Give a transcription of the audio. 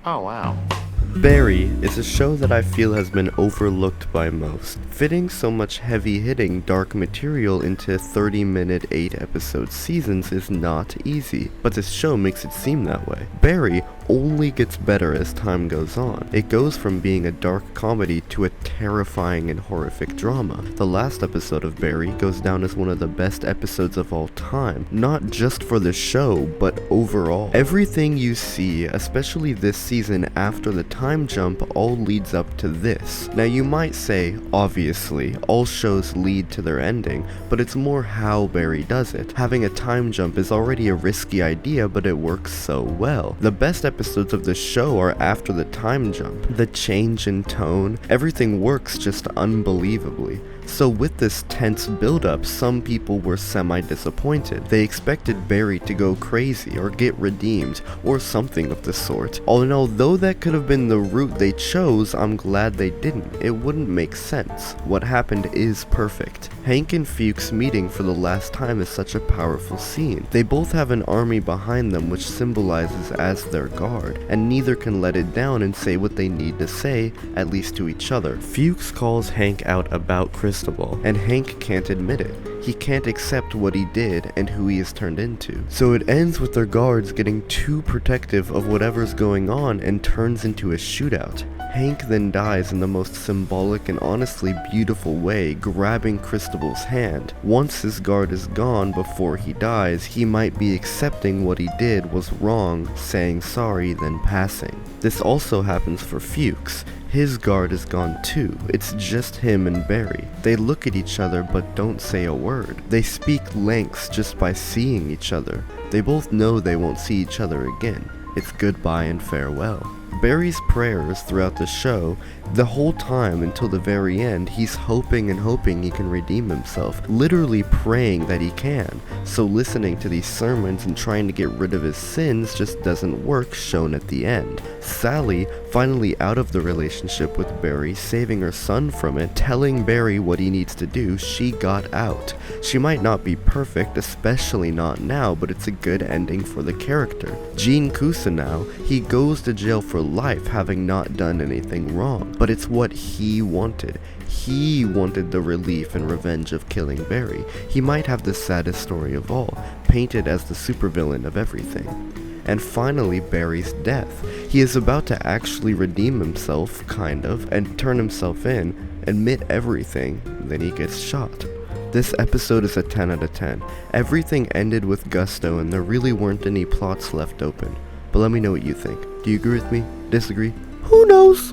Oh, wow. Barry is a show that I feel has been overlooked by most. Fitting so much heavy-hitting dark material into 30-minute 8-episode seasons is not easy, but this show makes it seem that way. Barry only gets better as time goes on. It goes from being a dark comedy to a terrifying and horrific drama. The last episode of Barry goes down as one of the best episodes of all time, not just for the show, but overall. Everything you see, especially this season after the time jump, all leads up to this. Now you might say, obviously, all shows lead to their ending, but it's more how Barry does it. Having a time jump is already a risky idea, but it works so well. The best episodes of the show are after the time jump. The change in tone, everything works just unbelievably. So with this tense build-up, some people were semi-disappointed. They expected Barry to go crazy or get redeemed or something of the sort. And although that could have been the route they chose, I'm glad they didn't. It wouldn't make sense. What happened is perfect. Hank and Fuchs meeting for the last time is such a powerful scene. They both have an army behind them which symbolizes as their guard, and neither can let it down and say what they need to say, at least to each other. Fuchs calls Hank out about Cristobal, and Hank can't admit it. He can't accept what he did and who he has turned into. So it ends with their guards getting too protective of whatever's going on and turns into a shootout. Hank then dies in the most symbolic and honestly beautiful way, grabbing Cristobal's hand. Once his guard is gone before he dies, he might be accepting what he did was wrong, saying sorry, then passing. This also happens for Fuchs. His guard is gone too. It's just him and Barry. They look at each other but don't say a word. They speak lengths just by seeing each other. They both know they won't see each other again. It's goodbye and farewell. Barry's prayers throughout the show, the whole time until the very end, he's hoping and hoping he can redeem himself, literally praying that he can. So listening to these sermons and trying to get rid of his sins just doesn't work, shown at the end. Sally, finally out of the relationship with Barry, saving her son from it, telling Barry what he needs to do, she got out. She might not be perfect, especially not now, but it's a good ending for the character. Gene Cousineau, he goes to jail for life having not done anything wrong, but it's what he wanted. He wanted the relief and revenge of killing Barry. He might have the saddest story of all, painted as the supervillain of everything. And finally, Barry's death. He is about to actually redeem himself, kind of, and turn himself in, admit everything, then he gets shot. This episode is a 10 out of 10. Everything ended with gusto and there really weren't any plots left open. But let me know what you think. Do you agree with me? Disagree? Who knows?